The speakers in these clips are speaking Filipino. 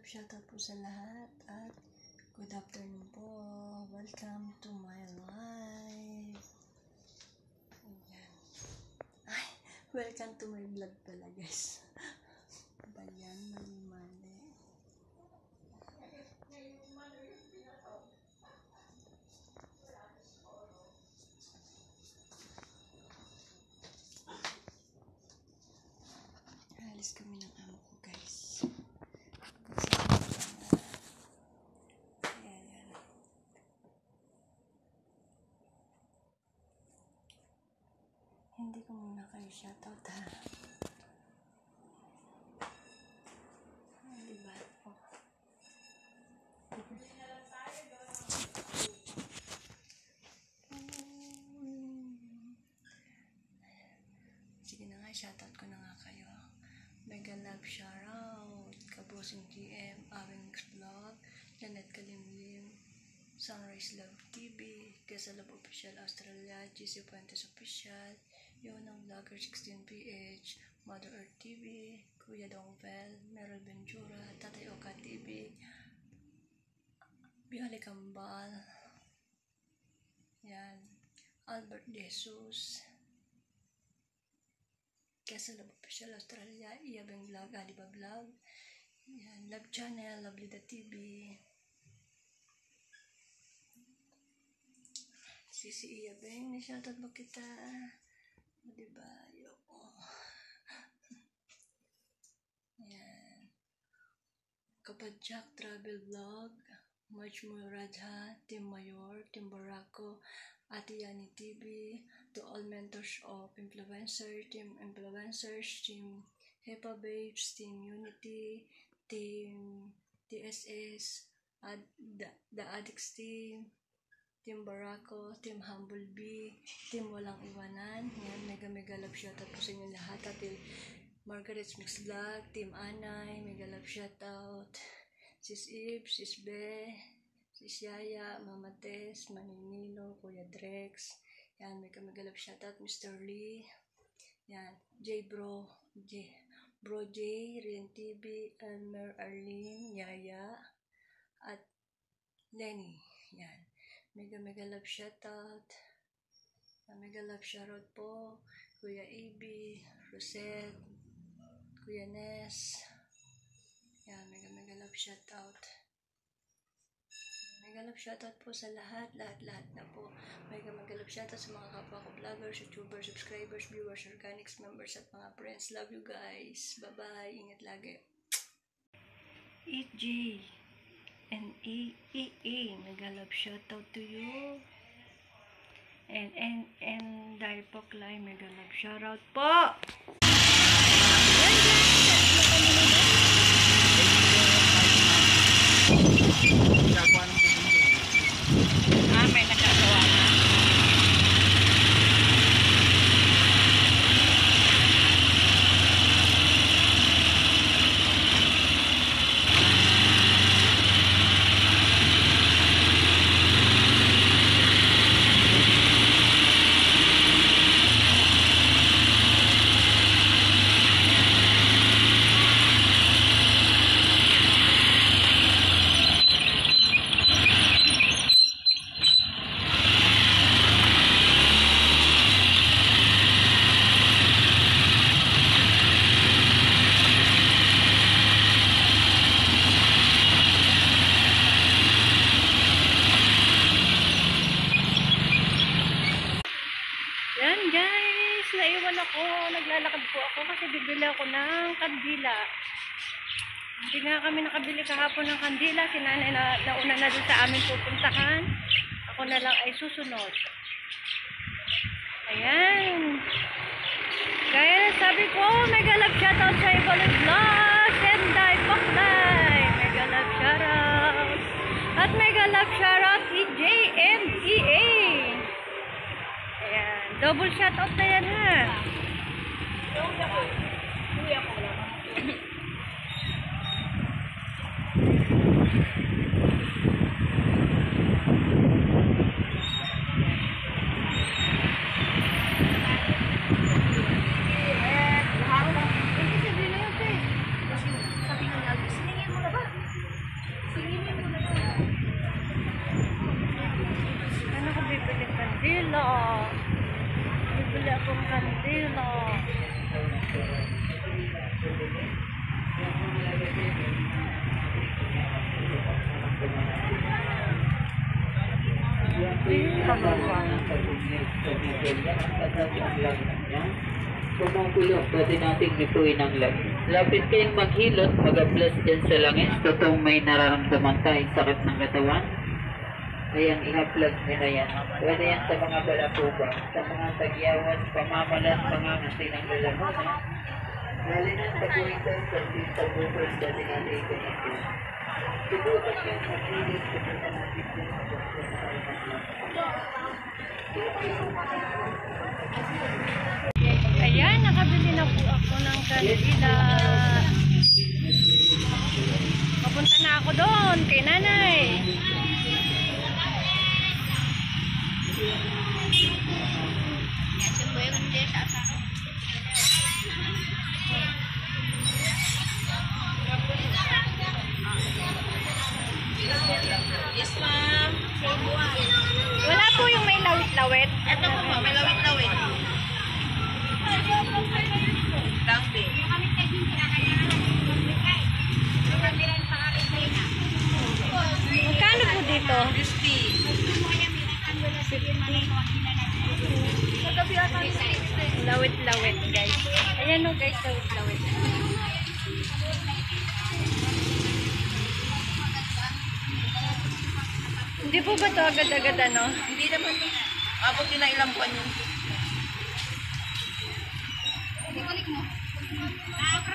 love shoutout po sa lahat at good afternoon po. Welcome to my life. Ayan. Ay, welcome to my vlog pala guys. Bayan, mali-mali. Alis kami ng amo ko guys. Hindi ko muna kayo shoutout ha. Diba? Oh. Sige na nga, shoutout ko na nga kayo. Mega love shoutout, Kabosing GM, Awing Vlog, Janet Kalimlim, Sunrise Love TV, Kesa Love Official Australia, GC Puentes Official, Yonang Vlogger 16PH, Mother Earth TV, Kuya Dongvel, Meryl Ventura, Tatay Oka TV, Bioli Kambal, yan, Albert Jesus, Kesa Love Official Australia, Iyabeng Vlog, Aliba Vlog, yan, Love Channel, Lovelida TV, Sisi Iyabeng, ni-shoutout mo kita. Diba? Yan. Kapadjak Travel Vlog, March Muradha, Team Mayor, Team Barako, Ate Yani TV, to all mentors of influencers, Team Hepa Babes, Team Unity, Team TSS, The Addicts Team Barako, Team Humble Bee, Team Walang Iwanan. Yan, mega love shoutout po sa inyo lahat. Ate Margaret's Mix Vlog, Team Anay, mega love shoutout. Sis Eve, Sis Be, Sis Yaya, Mama Tess, Maninilo, Kuya Drex. Yan, mega love shoutout. Mr. Lee. Yan, Bro J, Rien TV, Elmer, Arlene, Yaya, at Lenny. Yan. Mega love shoutout. Mega love shoutout po. Kuya AB, Rosette, Kuya Ness. Yan, mega love shoutout. Mega love shoutout po sa lahat na po. Mega love shoutout sa mga kapwa ko vloggers, YouTubers, subscribers, viewers, organics, members at mga friends. Love you guys. Bye-bye. Ingat lagi. Eat J and EE, mega love shoutout to you. And Darpok Lai, mega love shoutout po. May nagagawa na. Naglalakad po ako kasi bibili ako ng kandila. Hindi nga kami nakabili kahapon ng kandila. Si nanay nauna na doon sa amin pupuntahan. Ako na lang ay susunod. Ayan. Kaya sabi ko, mega love shoutout sa Evolve Vlog, Senday Poklay. Mega love shoutout. At mega love shoutout EJMEA. Ayan. Double shoutout na yan ha. Kuya ko lang. Sabi ng lagi, siningin mo na ba? Kumukulo, pwede nating lutuin ang langis. Lapit kayong maghilot, mag-bless dyan sa langis. Totoong may nararamdaman tayo, sakit ng katawan. Ayan, i-upload nyo na yan. Pwede yan sa mga balakuba, sa mga tagyawan, pamamalat, pangangasi ng lalamunan. Lalo na sa buwitan, sa buwitan, dati natin ito. Subukan yung mag-hilot, subukan natin yung Ayan, nakabili na po ako ng kandila. Papunta na ako doon kay nanay. Yes, ma'am. Wala po yung may lawit-lawit. Ito po po, may lawit-lawit. Lang din. Magkano po dito? 50. Lawit-lawit, guys. Ayan o, guys, lawit-lawit. Hindi po ba ito agad-agad, ano? Hindi naman. Abot din na ilang buwan yun.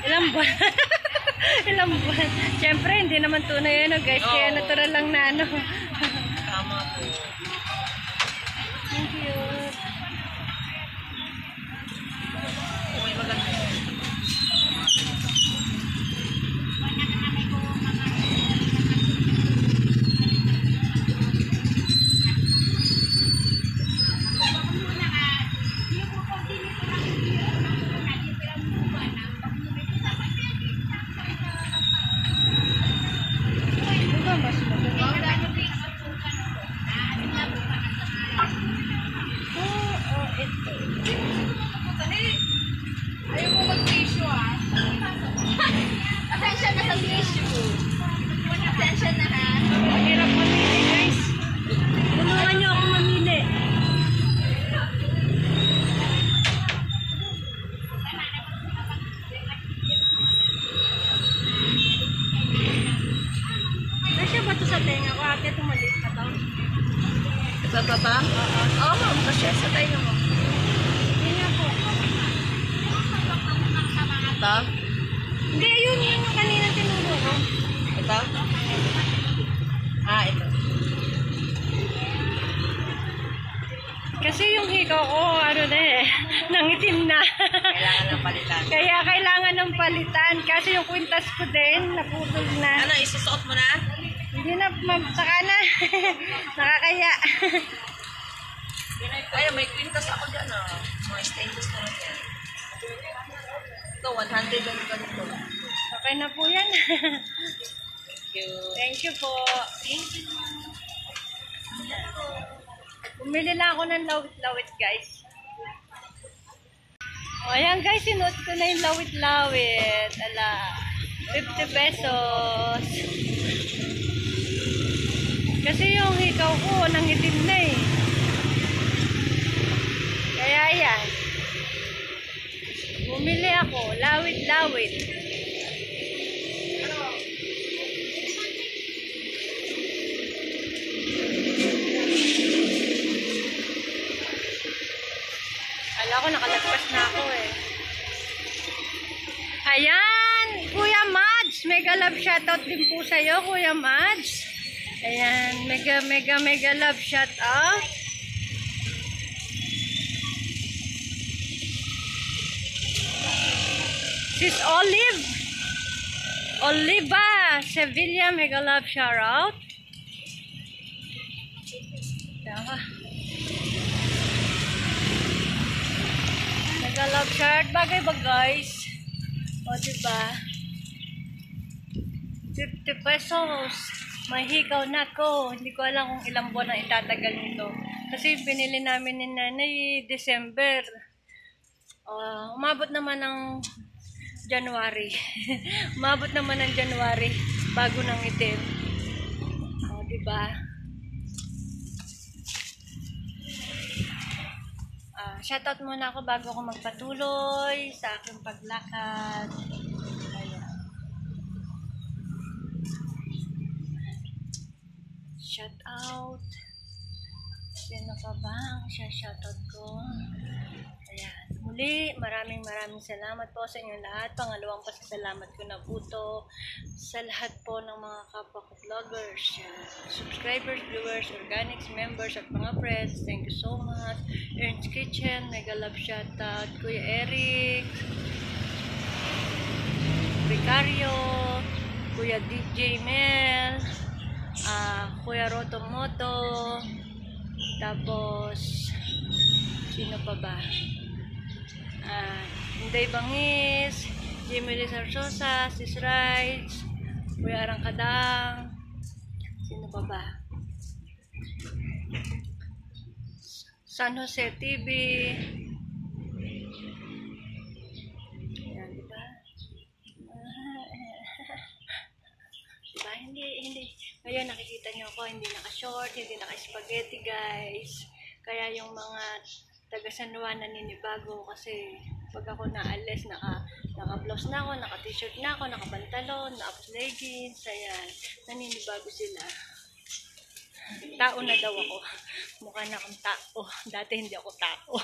Ilang buwan? Ilang buwan? Siyempre, hindi naman tunay ano, guys. Kaya natural lang na ano. Tama po. Thank you. May maganda. Ano ba mas maganda? Ito. Ayaw mo mag-tissue ah. Attention na sa tissue. Attention na ha. Mahirap mamili, guys. Tulungan niyo ako mamili. Kasi ba ito sa tenga ko? Ate, tumalit na to. Ito ba? Oo, ma'am. Kasi sa tayo mo. Hindi nga po. Ito? Hindi, yun yung kanina tinuro ko. Ito? Ah, ito. Kasi yung hikaw ko, ano na eh, nangitim na. Kailangan ng palitan. Kaya kailangan ng palitan. Kasi yung kwintas ko din, naputol na. Ano, isusuot mo na? Hindi na, saka na. Nakakaya. Ay, may quintas ako dyan ah. Mga stainless na rin yan. Ito, 100 lang ganito. Okay na po yan. Thank you. Thank you po. Bumili lang ako ng lawit-lawit, guys. O, ayan guys, sinuot ko na yung lawit-lawit. Ala, 50 pesos. Kasi yung hikaw ko, nangitim na eh. Kaya yan. Bumili ako, lawit-lawit. Kala ko nakalagpas na ako eh. Ayan, Kuya Mads, mega love shoutout din po sa'yo, Kuya Mads. Ayan, mega love shoutout. Sis Oliva Sevilla, mega love shoutout. Mega love shoutout. Bagay ba guys? O diba? 50 pesos. May hikaw na ko. Hindi ko alam kung ilang buwan ang itatagal nito. Kasi binili namin ni Nanay December. Umabot naman ng January. Umabot naman ng January bago nang itim. O, diba? Shoutout muna ako bago ako magpatuloy sa aking paglakad. Ayan. Shoutout. Sino pa ba ang shoutout ko? Ayan. Muli, maraming salamat po sa inyong lahat. Pangalawang pasasalamat ko na po to sa lahat po ng mga kapwa ko vloggers, subscribers, viewers, organics, members, at mga friends. Thank you so much. Ern's Kitchen, mega love shoutout. Kuya Eric, Ricario, Kuya DJ Mel, Kuya Rotomoto, tapos sino pa ba? Inday Bangis, Jimmy Lizarsosa, Sis Rides, Kuya Arangkadang, sino pa ba? San Jose TV. Ayan, diba? Diba? Hindi. Ngayon nakikita nyo ako, hindi naka-short, hindi naka-spaghetti, guys. Kaya yung mga taga San Juan naninibago kasi pag ako naalis, naka-blouse na ako, naka-t-shirt na ako, naka-pantalon, naka-leggings, ayan, naninibago sila. Tao na daw ako. Mukha na akong tao. Dati hindi ako tao.